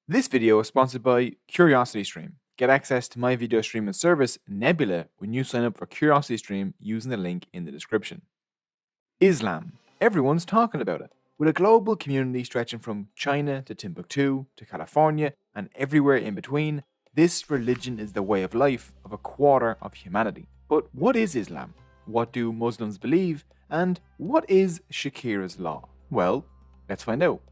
This video is sponsored by CuriosityStream. Get access to my video streaming service, Nebula, when you sign up for CuriosityStream using the link in the description. Islam. Everyone's talking about it. With a global community stretching from China to Timbuktu to California and everywhere in between, this religion is the way of life of a quarter of humanity. But what is Islam? What do Muslims believe? And what is Shakira's law? Well, let's find out.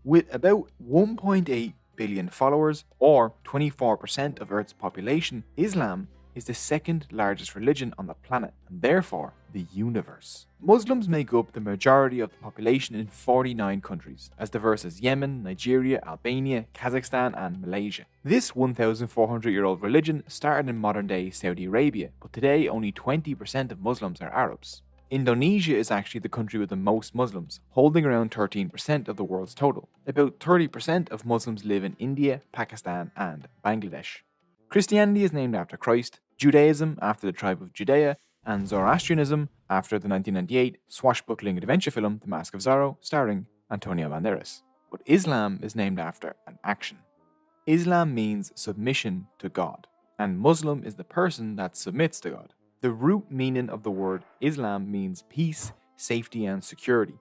With about 1.8 billion followers, or 24% of Earth's population, Islam is the second largest religion on the planet, and therefore the universe. Muslims make up the majority of the population in 49 countries, as diverse as Yemen, Nigeria, Albania, Kazakhstan, and Malaysia. This 1,400-year-old religion started in modern-day Saudi Arabia, but today only 20% of Muslims are Arabs. Indonesia is actually the country with the most Muslims, holding around 13% of the world's total. About 30% of Muslims live in India, Pakistan, and Bangladesh. Christianity is named after Christ, Judaism after the tribe of Judea, and Zoroastrianism after the 1998 swashbuckling adventure film The Mask of Zorro, starring Antonio Banderas. But Islam is named after an action. Islam means submission to God, and Muslim is the person that submits to God. The root meaning of the word Islam means peace, safety, and security.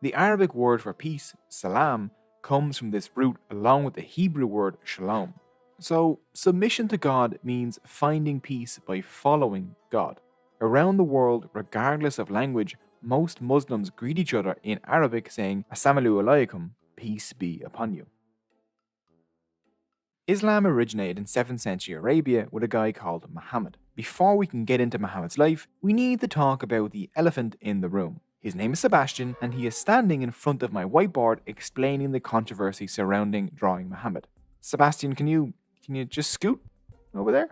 The Arabic word for peace, salam, comes from this root along with the Hebrew word shalom. So, submission to God means finding peace by following God. Around the world, regardless of language, most Muslims greet each other in Arabic saying Assalamu alaikum, peace be upon you. Islam originated in 7th century Arabia with a guy called Muhammad. Before we can get into Muhammad's life, we need to talk about the elephant in the room. His name is Sebastian, and he is standing in front of my whiteboard explaining the controversy surrounding drawing Muhammad. Sebastian, can you just scoot over there?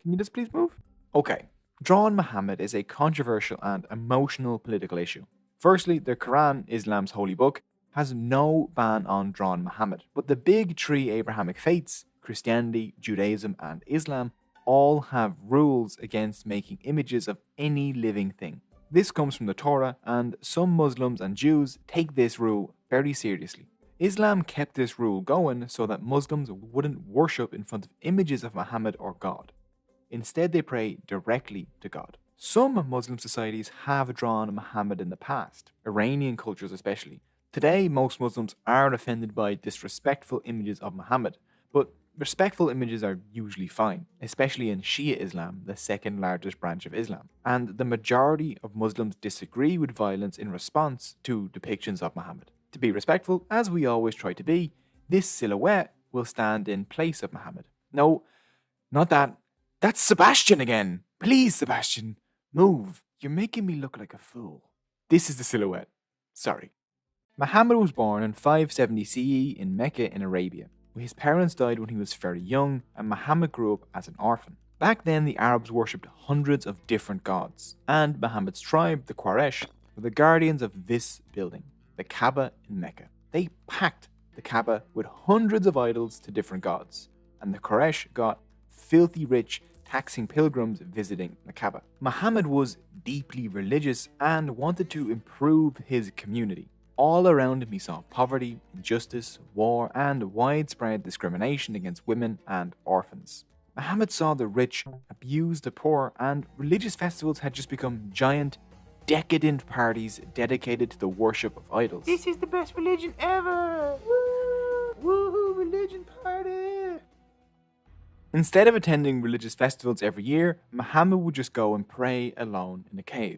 Can you just please move? Okay, drawing Muhammad is a controversial and emotional political issue. Firstly, the Quran, Islam's holy book, has no ban on drawing Muhammad, but the big three Abrahamic faiths, Christianity, Judaism, and Islam, all have rules against making images of any living thing. This comes from the Torah, and some Muslims and Jews take this rule very seriously. Islam kept this rule going so that Muslims wouldn't worship in front of images of Muhammad or God. Instead, they pray directly to God. Some Muslim societies have drawn Muhammad in the past, Iranian cultures especially. Today, most Muslims are offended by disrespectful images of Muhammad, but respectful images are usually fine, especially in Shia Islam, the second largest branch of Islam. And the majority of Muslims disagree with violence in response to depictions of Muhammad. To be respectful, as we always try to be, this silhouette will stand in place of Muhammad. No, not that. That's Sebastian again. Please, Sebastian, move. You're making me look like a fool. This is the silhouette. Sorry. Muhammad was born in 570 CE in Mecca in Arabia. His parents died when he was very young, and Muhammad grew up as an orphan. Back then, the Arabs worshipped hundreds of different gods, and Muhammad's tribe, the Quraysh, were the guardians of this building, the Kaaba in Mecca. They packed the Kaaba with hundreds of idols to different gods, and the Quraysh got filthy rich taxing pilgrims visiting the Kaaba. Muhammad was deeply religious and wanted to improve his community. All around him he saw poverty, injustice, war, and widespread discrimination against women and orphans. Muhammad saw the rich abuse the poor, and religious festivals had just become giant, decadent parties dedicated to the worship of idols. This is the best religion ever! Woo! Woohoo! Religion party! Instead of attending religious festivals every year, Muhammad would just go and pray alone in a cave.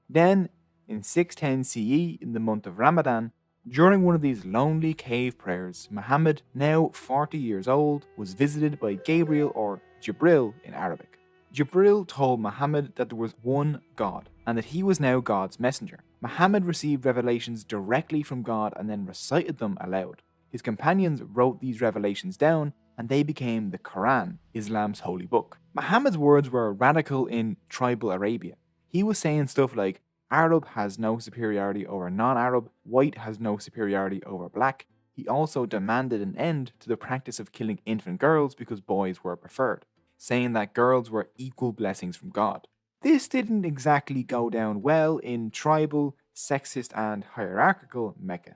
Then, in 610 CE, in the month of Ramadan, during one of these lonely cave prayers, Muhammad, now 40 years old, was visited by Gabriel, or Jibril in Arabic. Jibril told Muhammad that there was one God, and that he was now God's messenger. Muhammad received revelations directly from God and then recited them aloud. His companions wrote these revelations down, and they became the Quran, Islam's holy book. Muhammad's words were radical in tribal Arabia. He was saying stuff like, Arab has no superiority over non-Arab, white has no superiority over black. He also demanded an end to the practice of killing infant girls because boys were preferred, saying that girls were equal blessings from God. This didn't exactly go down well in tribal, sexist, and hierarchical Mecca.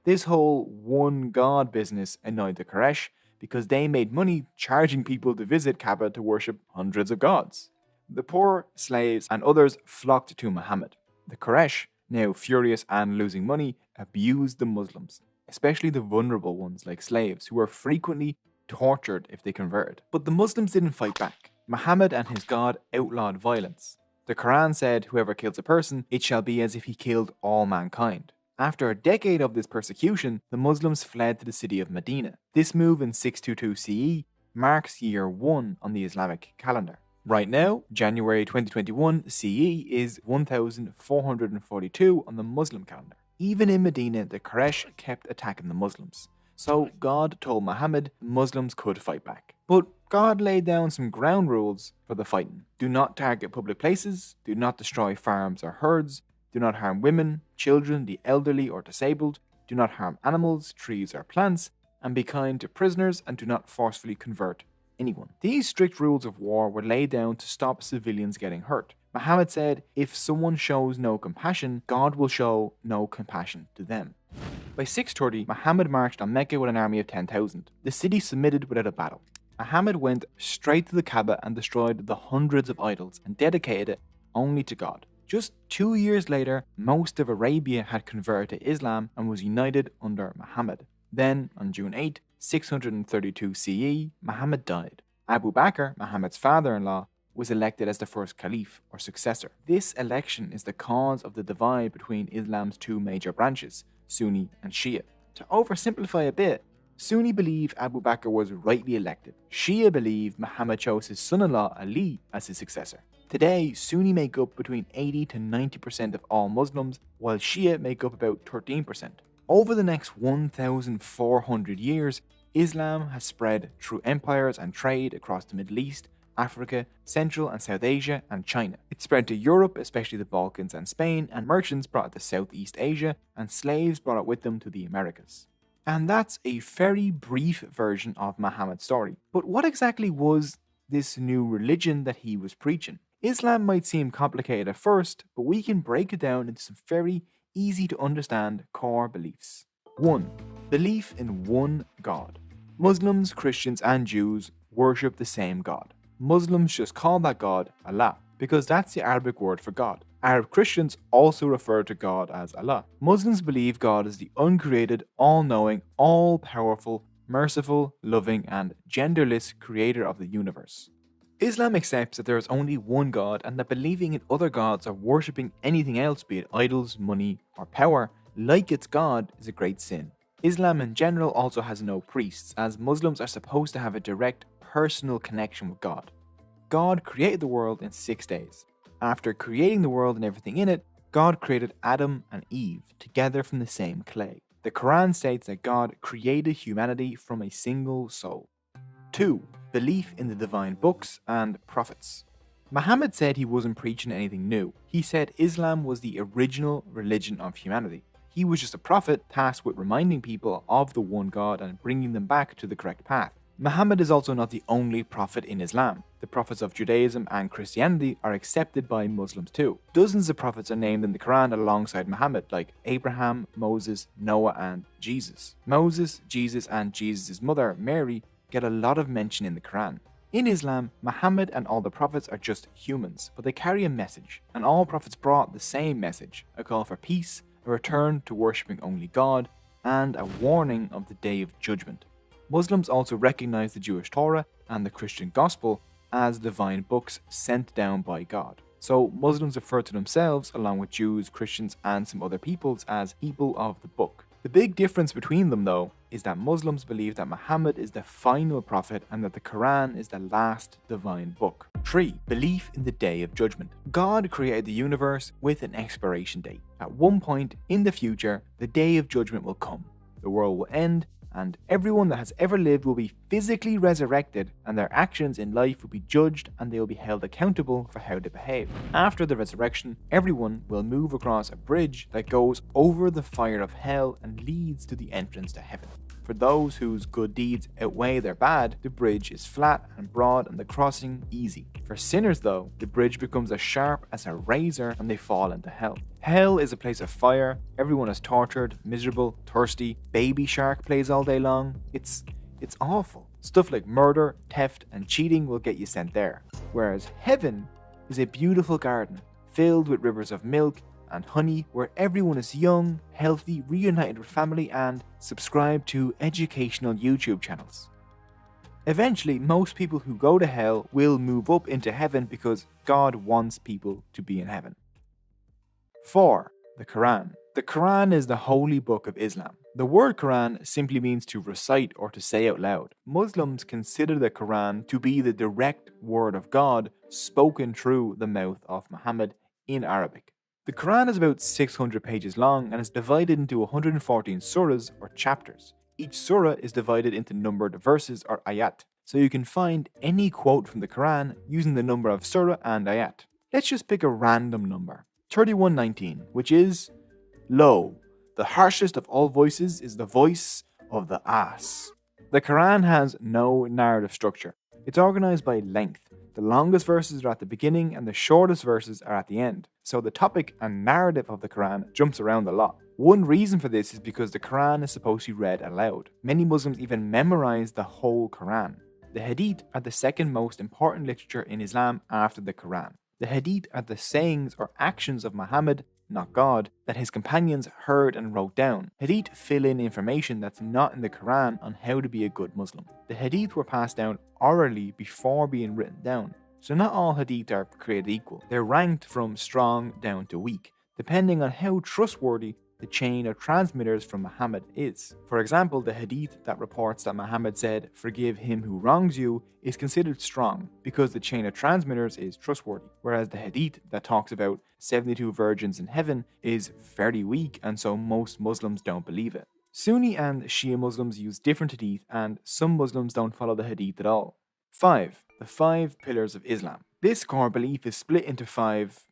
This whole one god business annoyed the Quraysh because they made money charging people to visit Kaaba to worship hundreds of gods. The poor, slaves, and others flocked to Muhammad. The Quraysh, now furious and losing money, abused the Muslims, especially the vulnerable ones like slaves, who were frequently tortured if they converted. But the Muslims didn't fight back. Muhammad and his God outlawed violence. The Quran said, "Whoever kills a person, it shall be as if he killed all mankind." After a decade of this persecution, the Muslims fled to the city of Medina. This move in 622 CE marks year 1 on the Islamic calendar. Right now, January 2021 CE is 1442 on the Muslim calendar. Even in Medina, the Quraysh kept attacking the Muslims. So God told Muhammad Muslims could fight back. But God laid down some ground rules for the fighting. Do not target public places, do not destroy farms or herds, do not harm women, children, the elderly or disabled, do not harm animals, trees or plants, and be kind to prisoners and do not forcefully convert anyone. These strict rules of war were laid down to stop civilians getting hurt. Muhammad said, if someone shows no compassion, God will show no compassion to them. By 630, Muhammad marched on Mecca with an army of 10,000. The city submitted without a battle. Muhammad went straight to the Kaaba and destroyed the hundreds of idols and dedicated it only to God. Just 2 years later, most of Arabia had converted to Islam and was united under Muhammad. Then, on June 8, 632 CE, Muhammad died. Abu Bakr, Muhammad's father-in-law, was elected as the first caliph or successor. This election is the cause of the divide between Islam's two major branches, Sunni and Shia. To oversimplify a bit, Sunni believe Abu Bakr was rightly elected. Shia believe Muhammad chose his son-in-law Ali as his successor. Today, Sunni make up between 80 to 90% of all Muslims, while Shia make up about 13%. Over the next 1,400 years, Islam has spread through empires and trade across the Middle East, Africa, Central and South Asia, and China. It spread to Europe, especially the Balkans and Spain, and merchants brought it to Southeast Asia, and slaves brought it with them to the Americas. And that's a very brief version of Muhammad's story. But what exactly was this new religion that he was preaching? Islam might seem complicated at first, but we can break it down into some very easy to understand core beliefs. 1. Belief in one God. Muslims, Christians, and Jews worship the same God. Muslims just call that God Allah, because that's the Arabic word for God. Arab Christians also refer to God as Allah. Muslims believe God is the uncreated, all-knowing, all-powerful, merciful, loving, and genderless creator of the universe. Islam accepts that there is only one God and that believing in other gods or worshipping anything else, be it idols, money, or power, like its God, is a great sin. Islam in general also has no priests, as Muslims are supposed to have a direct, personal connection with God. God created the world in 6 days. After creating the world and everything in it, God created Adam and Eve together from the same clay. The Quran states that God created humanity from a single soul. 2. Belief in the divine books and prophets. Muhammad said he wasn't preaching anything new. He said Islam was the original religion of humanity. He was just a prophet tasked with reminding people of the one God and bringing them back to the correct path. Muhammad is also not the only prophet in Islam. The prophets of Judaism and Christianity are accepted by Muslims too. Dozens of prophets are named in the Quran alongside Muhammad, like Abraham, Moses, Noah, and Jesus. Moses, Jesus, and Jesus' mother, Mary, get a lot of mention in the Quran. In Islam, Muhammad and all the prophets are just humans, but they carry a message, and all prophets brought the same message: a call for peace, a return to worshipping only God, and a warning of the Day of Judgment. Muslims also recognize the Jewish Torah and the Christian Gospel as divine books sent down by God. So Muslims refer to themselves, along with Jews, Christians, and some other peoples, as people of the book. The big difference between them, though, is that Muslims believe that Muhammad is the final prophet and that the Quran is the last divine book. 3. Belief in the Day of Judgment. God created the universe with an expiration date. At one point in the future, the Day of Judgment will come. The world will end, and everyone that has ever lived will be physically resurrected, and their actions in life will be judged and they will be held accountable for how they behave. After the resurrection, everyone will move across a bridge that goes over the fire of hell and leads to the entrance to heaven. For those whose good deeds outweigh their bad, the bridge is flat and broad and the crossing easy. For sinners though, the bridge becomes as sharp as a razor and they fall into hell. Hell is a place of fire, everyone is tortured, miserable, thirsty, Baby Shark plays all day long. It's awful. Stuff like murder, theft and cheating will get you sent there. Whereas heaven is a beautiful garden filled with rivers of milk and honey where everyone is young, healthy, reunited with family and subscribed to educational YouTube channels. Eventually, most people who go to hell will move up into heaven because God wants people to be in heaven. 4. The Quran. The Quran is the holy book of Islam. The word Quran simply means to recite or to say out loud. Muslims consider the Quran to be the direct word of God spoken through the mouth of Muhammad in Arabic. The Quran is about 600 pages long and is divided into 114 surahs or chapters. Each surah is divided into numbered verses or ayat, so you can find any quote from the Quran using the number of surah and ayat. Let's just pick a random number, 3119, which is, "Lo, the harshest of all voices is the voice of the ass." The Quran has no narrative structure. It's organized by length. The longest verses are at the beginning and the shortest verses are at the end. So the topic and narrative of the Quran jumps around a lot. One reason for this is because the Quran is supposed to be read aloud. Many Muslims even memorize the whole Quran. The Hadith are the second most important literature in Islam after the Quran. The Hadith are the sayings or actions of Muhammad, not God, that his companions heard and wrote down. Hadith fill in information that's not in the Quran on how to be a good Muslim. The Hadith were passed down orally before being written down. So not all Hadith are created equal. They're ranked from strong down to weak, depending on how trustworthy the chain of transmitters from Muhammad is. For example, the Hadith that reports that Muhammad said, "Forgive him who wrongs you," is considered strong because the chain of transmitters is trustworthy, whereas the Hadith that talks about 72 virgins in heaven is very weak and so most Muslims don't believe it. Sunni and Shia Muslims use different Hadith and some Muslims don't follow the Hadith at all. 5. The 5 pillars of Islam. This core belief is split into 5,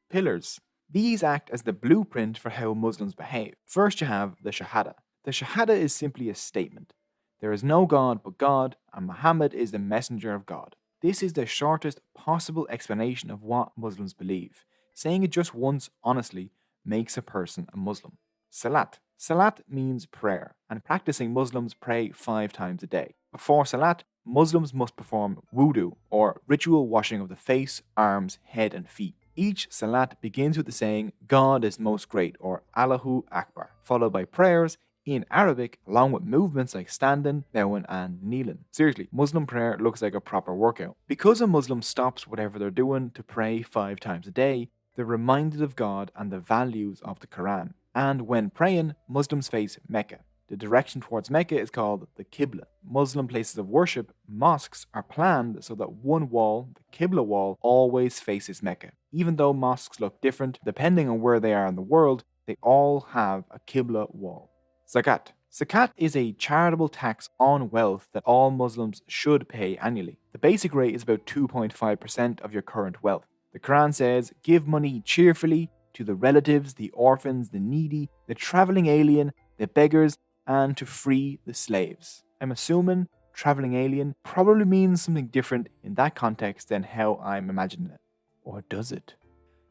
pillars. These act as the blueprint for how Muslims behave. First you have the Shahada. The Shahada is simply a statement. There is no God but God, and Muhammad is the messenger of God. This is the shortest possible explanation of what Muslims believe. Saying it just once honestly makes a person a Muslim. Salat. Salat means prayer, and practicing Muslims pray 5 times a day. Before Salat, Muslims must perform wudu, or ritual washing of the face, arms, head and feet. Each salat begins with the saying, "God is most great," or Allahu Akbar, followed by prayers in Arabic, along with movements like standing, bowing and kneeling. Seriously, Muslim prayer looks like a proper workout. Because a Muslim stops whatever they're doing to pray 5 times a day, they're reminded of God and the values of the Quran. And when praying, Muslims face Mecca. The direction towards Mecca is called the Qibla. Muslim places of worship, mosques, are planned so that one wall, the Qibla wall, always faces Mecca. Even though mosques look different depending on where they are in the world, they all have a Qibla wall. Zakat. Zakat is a charitable tax on wealth that all Muslims should pay annually. The basic rate is about 2.5% of your current wealth. The Quran says, "Give money cheerfully to the relatives, the orphans, the needy, the traveling alien, the beggars, and to free the slaves." I'm assuming traveling alien probably means something different in that context than how I'm imagining it. Or does it?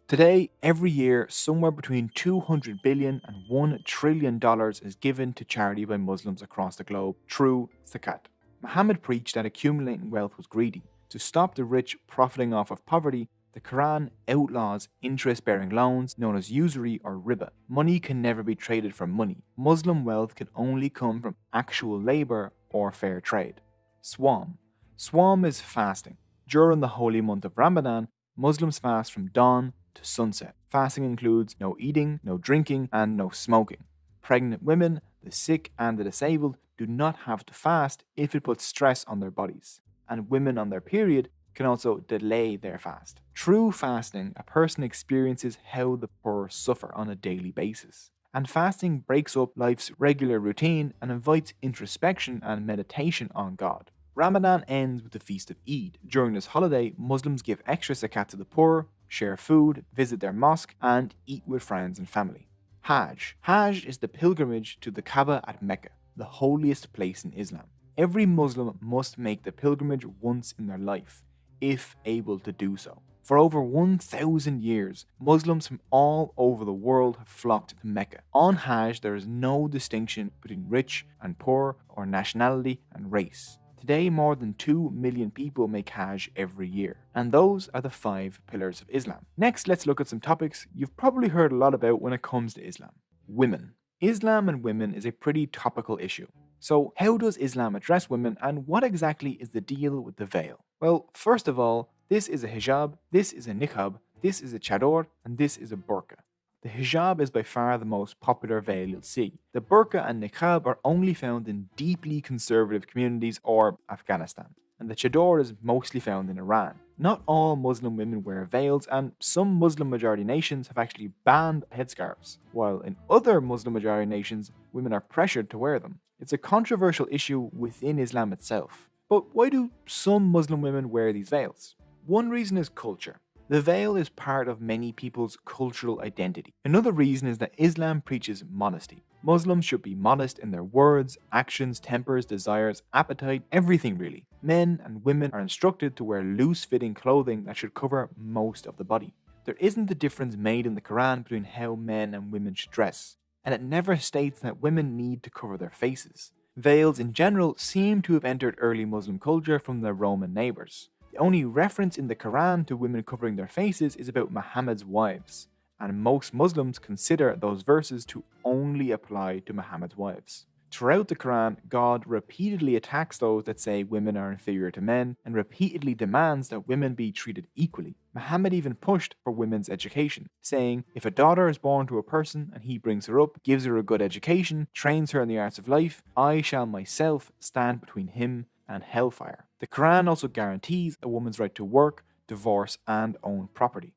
Today, every year, somewhere between $200 billion and $1 trillion is given to charity by Muslims across the globe through zakat. Muhammad preached that accumulating wealth was greedy. To stop the rich profiting off of poverty, the Quran outlaws interest-bearing loans known as usury or riba. Money can never be traded for money. Muslim wealth can only come from actual labor or fair trade. Swam. Swam is fasting. During the holy month of Ramadan, Muslims fast from dawn to sunset. Fasting includes no eating, no drinking, and no smoking. Pregnant women, the sick, and the disabled do not have to fast if it puts stress on their bodies. And women on their period can also delay their fast. Through fasting, a person experiences how the poor suffer on a daily basis. And fasting breaks up life's regular routine and invites introspection and meditation on God. Ramadan ends with the feast of Eid. During this holiday, Muslims give extra zakat to the poor, share food, visit their mosque, and eat with friends and family. Hajj. Hajj is the pilgrimage to the Kaaba at Mecca. the holiest place in Islam. Every Muslim must make the pilgrimage once in their life, if able to do so. For over 1,000 years, Muslims from all over the world have flocked to Mecca. On Hajj, there is no distinction between rich and poor or nationality and race. Today, more than 2 million people make Hajj every year, and those are the 5 pillars of Islam. Next, let's look at some topics you've probably heard a lot about when it comes to Islam. Women. Islam and women is a pretty topical issue. So, how does Islam address women, and what exactly is the deal with the veil? Well, first of all, this is a hijab, this is a niqab, this is a chador, and this is a burqa. The hijab is by far the most popular veil you'll see. The burqa and niqab are only found in deeply conservative communities or Afghanistan, and the chador is mostly found in Iran. Not all Muslim women wear veils, and some Muslim majority nations have actually banned headscarves, while in other Muslim majority nations, women are pressured to wear them. It's a controversial issue within Islam itself. But why do some Muslim women wear these veils? One reason is culture. The veil is part of many people's cultural identity. Another reason is that Islam preaches modesty. Muslims should be modest in their words, actions, tempers, desires, appetite, everything really. Men and women are instructed to wear loose-fitting clothing that should cover most of the body. There isn't a difference made in the Quran between how men and women should dress, and it never states that women need to cover their faces. Veils in general seem to have entered early Muslim culture from their Roman neighbours. The only reference in the Quran to women covering their faces is about Muhammad's wives, and most Muslims consider those verses to only apply to Muhammad's wives. Throughout the Quran, God repeatedly attacks those that say women are inferior to men and repeatedly demands that women be treated equally. Muhammad even pushed for women's education, saying, if a daughter is born to a person and he brings her up, gives her a good education, trains her in the arts of life, I shall myself stand between him and hellfire. The Quran also guarantees a woman's right to work, divorce, and own property.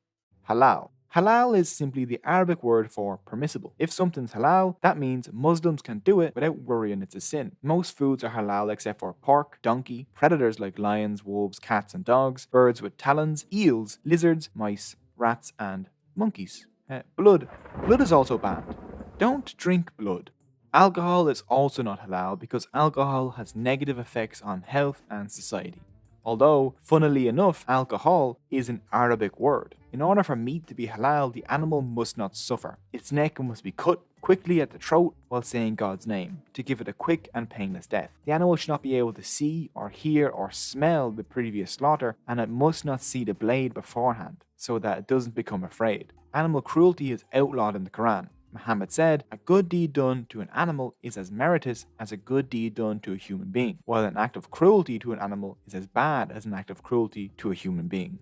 Halal. Halal is simply the Arabic word for permissible. If something's halal, that means Muslims can do it without worrying it's a sin. Most foods are halal except for pork, donkey, predators like lions, wolves, cats, and dogs, birds with talons, eels, lizards, mice, rats, and monkeys. Blood. Blood is also banned. Don't drink blood. Alcohol is also not halal because alcohol has negative effects on health and society. Although, funnily enough, alcohol is an Arabic word. In order for meat to be halal, the animal must not suffer. Its neck must be cut quickly at the throat while saying God's name, to give it a quick and painless death. The animal should not be able to see or hear or smell the previous slaughter, and it must not see the blade beforehand, so that it doesn't become afraid. Animal cruelty is outlawed in the Quran. Muhammad said, a good deed done to an animal is as meritorious as a good deed done to a human being, while an act of cruelty to an animal is as bad as an act of cruelty to a human being.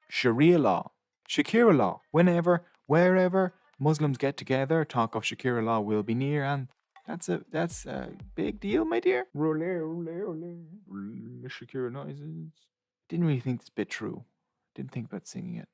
Sharia law. Shakira law. Whenever, wherever Muslims get together, talk of Shakira law will be near, and that's a big deal, my dear. Shakira noises. Didn't really think this bit true. Didn't think about singing it.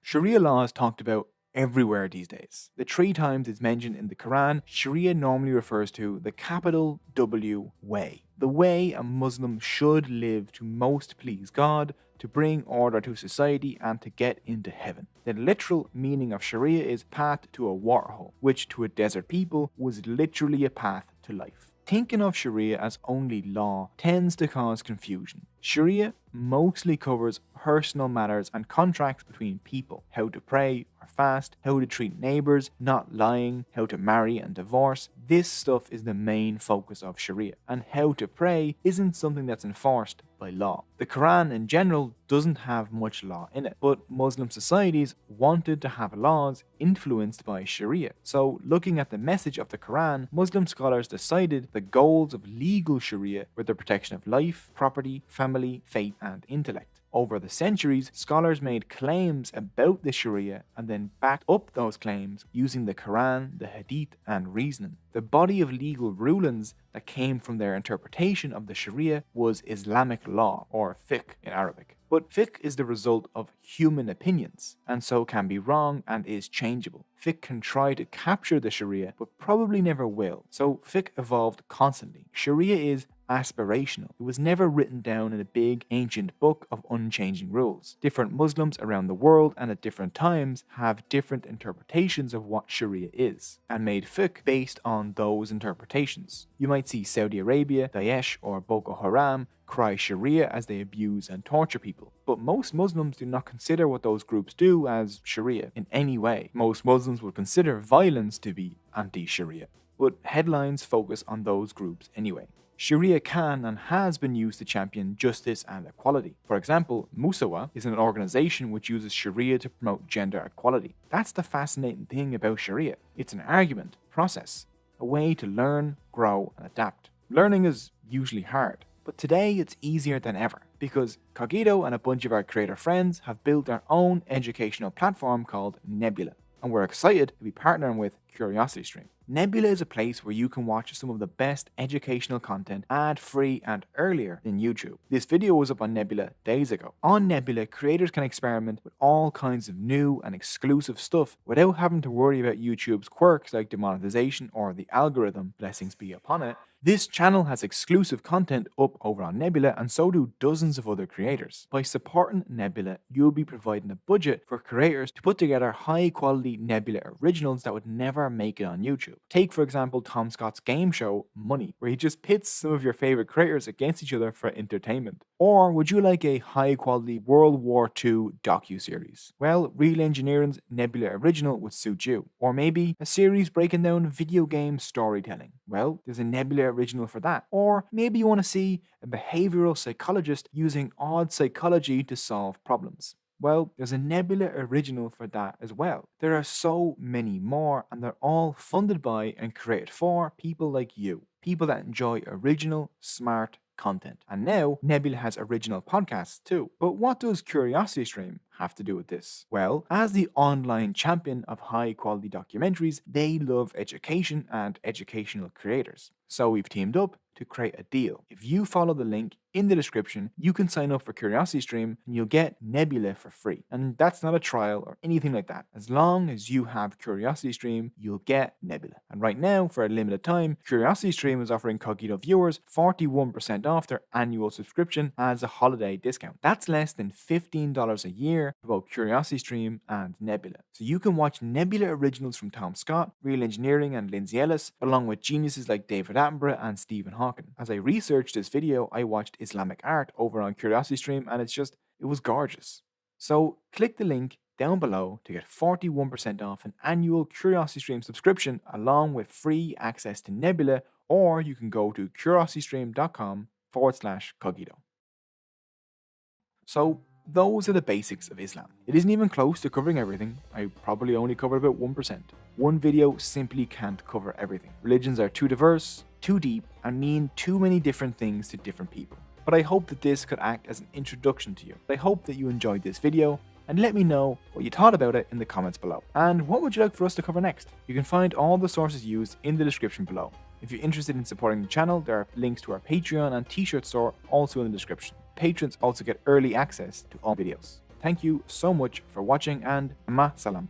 Sharia law is talked about everywhere these days. The 3 times it's mentioned in the Quran, Sharia normally refers to the capital W way. The way a Muslim should live to most please God, to bring order to society, and to get into heaven. The literal meaning of Sharia is path to a waterhole, which to a desert people was literally a path to life. Thinking of Sharia as only law tends to cause confusion. Sharia mostly covers personal matters and contracts between people, how to pray or fast, how to treat neighbors, not lying, how to marry and divorce. This stuff is the main focus of Sharia, and how to pray isn't something that's enforced by law. The Quran in general doesn't have much law in it, but Muslim societies wanted to have laws influenced by Sharia. So looking at the message of the Quran, Muslim scholars decided the goals of legal Sharia were the protection of life, property, family, faith, and intellect. Over the centuries, scholars made claims about the Sharia and then backed up those claims using the Quran, the Hadith, and reasoning. The body of legal rulings that came from their interpretation of the Sharia was Islamic law, or fiqh in Arabic. But fiqh is the result of human opinions, and so can be wrong and is changeable. Fiqh can try to capture the Sharia, but probably never will, so fiqh evolved constantly. Sharia is aspirational. It was never written down in a big ancient book of unchanging rules. Different Muslims around the world and at different times have different interpretations of what Sharia is, and made fiqh based on those interpretations. You might see Saudi Arabia, Daesh, or Boko Haram cry Sharia as they abuse and torture people. But most Muslims do not consider what those groups do as Sharia in any way. Most Muslims would consider violence to be anti-Sharia. But headlines focus on those groups anyway. Sharia can and has been used to champion justice and equality. For example, Musawa is an organization which uses Sharia to promote gender equality. That's the fascinating thing about Sharia. It's an argument, process, a way to learn, grow, and adapt. Learning is usually hard, but today it's easier than ever because Cogito and a bunch of our creator friends have built their own educational platform called Nebula, and we're excited to be partnering with CuriosityStream. Nebula is a place where you can watch some of the best educational content ad-free and earlier than YouTube. This video was up on Nebula days ago. On Nebula, creators can experiment with all kinds of new and exclusive stuff without having to worry about YouTube's quirks like demonetization or the algorithm, blessings be upon it. This channel has exclusive content up over on Nebula, and so do dozens of other creators. By supporting Nebula, you'll be providing a budget for creators to put together high-quality Nebula originals that would never make it on YouTube. Take, for example, Tom Scott's game show, Money, where he just pits some of your favorite creators against each other for entertainment. Or would you like a high-quality World War II docu-series? Well, Real Engineering's Nebula original would suit you. Or maybe a series breaking down video game storytelling. Well, there's a Nebula original for that. Or maybe you want to see a behavioral psychologist using odd psychology to solve problems. Well, there's a Nebula original for that as well. There are so many more, and they're all funded by and created for people like you. People that enjoy original, smart content. And now, Nebula has original podcasts too. But what does CuriosityStream have to do with this? Well, as the online champion of high-quality documentaries, they love education and educational creators. So we've teamed up to create a deal. If you follow the link in the description, you can sign up for CuriosityStream and you'll get Nebula for free. And that's not a trial or anything like that. As long as you have CuriosityStream, you'll get Nebula. And right now, for a limited time, CuriosityStream is offering Cogito viewers 41% off their annual subscription as a holiday discount. That's less than $15 a year for both CuriosityStream and Nebula. So you can watch Nebula originals from Tom Scott, Real Engineering, and Lindsay Ellis, along with geniuses like David Attenborough and Stephen Hawking. As I researched this video, I watched Islamic art over on CuriosityStream, and it was gorgeous. So click the link down below to get 41% off an annual CuriosityStream subscription along with free access to Nebula, or you can go to curiositystream.com/Cogito. So those are the basics of Islam. It isn't even close to covering everything. I probably only covered about 1%. One video simply can't cover everything. Religions are too diverse, too deep, and mean too many different things to different people. But I hope that this could act as an introduction to you. I hope that you enjoyed this video, and let me know what you thought about it in the comments below. And what would you like for us to cover next? You can find all the sources used in the description below. If you're interested in supporting the channel, there are links to our Patreon and t-shirt store also in the description. Patrons also get early access to all videos. Thank you so much for watching, and ma salam.